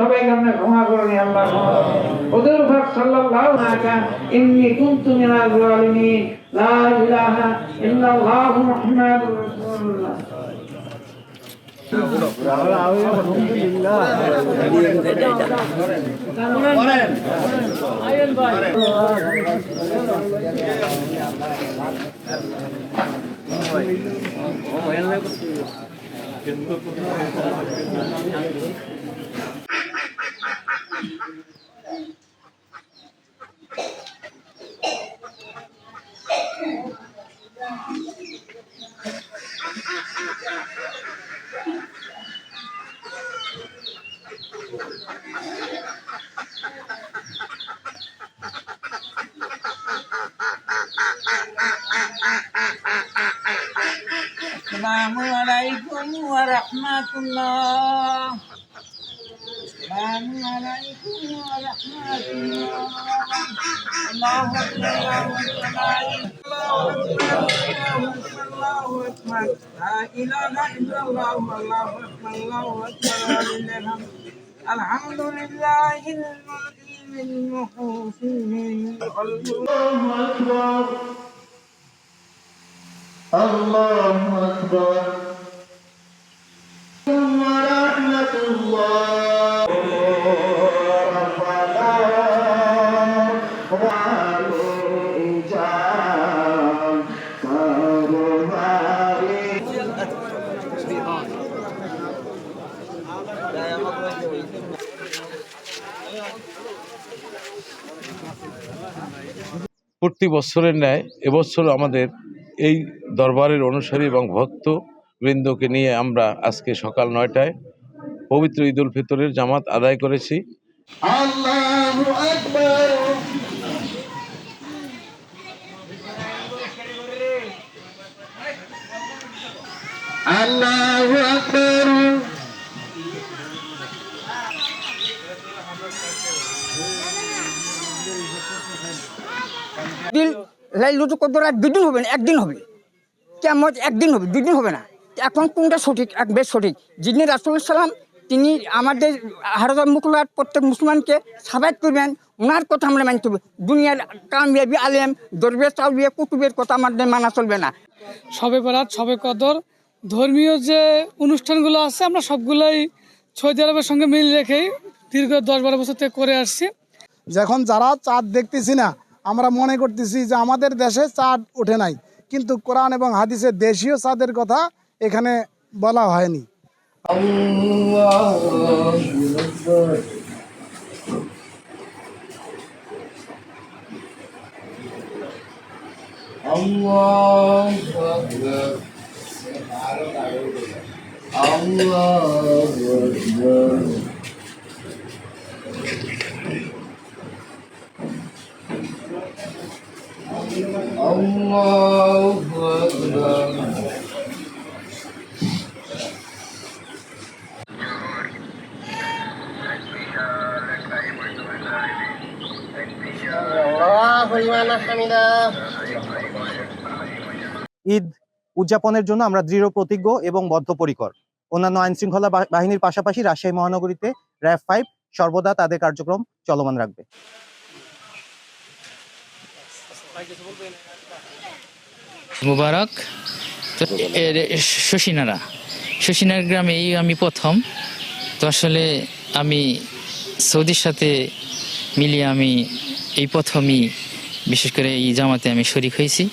সবাইকে আপনি ক্ষমা করুন আল্লাহ। হুজুর পাক সাল্লাল্লাহু আলাইহি ওয়াসাল্লাম ইন্নী কুনতু মিনাল যালিমিন লা ইলাহা ইল্লাল্লাহু মুহাম্মাদুর রাসূলুল্লাহ। السلام عليكم ورحمة الله. السلام عليكم ورحمة الله. الله أكبر الله أكبر لا إله إلا الله الله أكبر الله أكبر ولله الحمد. الحمد لله المقيم المحسن. الله أكبر الله أكبر ورحمة الله প্রতি বছরের ন্যায় এবছর আমাদের এই দরবারের অনুসারী এবং ভক্ত বৃন্দকে নিয়ে আমরা আজকে সকাল 9টায় পবিত্র ঈদ উল ফিতরের জামাত আদায় করেছি। আল্লাহু আকবার আল্লাহু আকবার দিন লাইলুতুল কদর আর দুদিন হবে না, একদিন হবে। কিয়ামত একদিন হবে, দুদিন হবে না। এখন কোনটা সঠিক? এক বেশ সঠিক। যিনি রাসূলুল্লাহ সাল্লাম তিনি আমাদের হারাজার মুকুলার প্রত্যেক মুসলমানকে সাবাত করবেন, ওনার কথা আমরা মানতে হবে। দুনিয়ার কামিয়াবি আলেম দরবেশ আউলিয়া কুতুবের কথা আমাদের মানা চলবে না। শবে বরাত, শবে কদর, ধর্মীয় যে অনুষ্ঠানগুলো আছে আমরা সবগুলোই সৌদি আরবের সঙ্গে মিল রেখেই দীর্ঘ 10-12 বছর থেকে করে আসছি। যখন যারা চাঁদ দেখতেছি না, আমরা মনে করতেছি যে আমাদের দেশে চাঁদ ওঠে নাই, কিন্তু কোরআন এবং হাদিসে দেশীয় চাঁদের কথা এখানে বলা হয়নি। ঈদ উদযাপনের জন্য আমরা দৃঢ় প্রতিজ্ঞ এবং বদ্ধপরিকর। অন্যান্য আইনশৃঙ্খলা বাহিনীর পাশাপাশি রাজশাহী মহানগরীতে র‍্যাব 5 সর্বদা তাদের কার্যক্রম চলমান রাখবে। মুবারক শশিনার গ্রামে আমি প্রথম। তো আসলে আমি সৌদির সাথে মিলিয়ে আমি এই প্রথমই বিশেষ করে এই জামাতে আমি শরীক হয়েছি।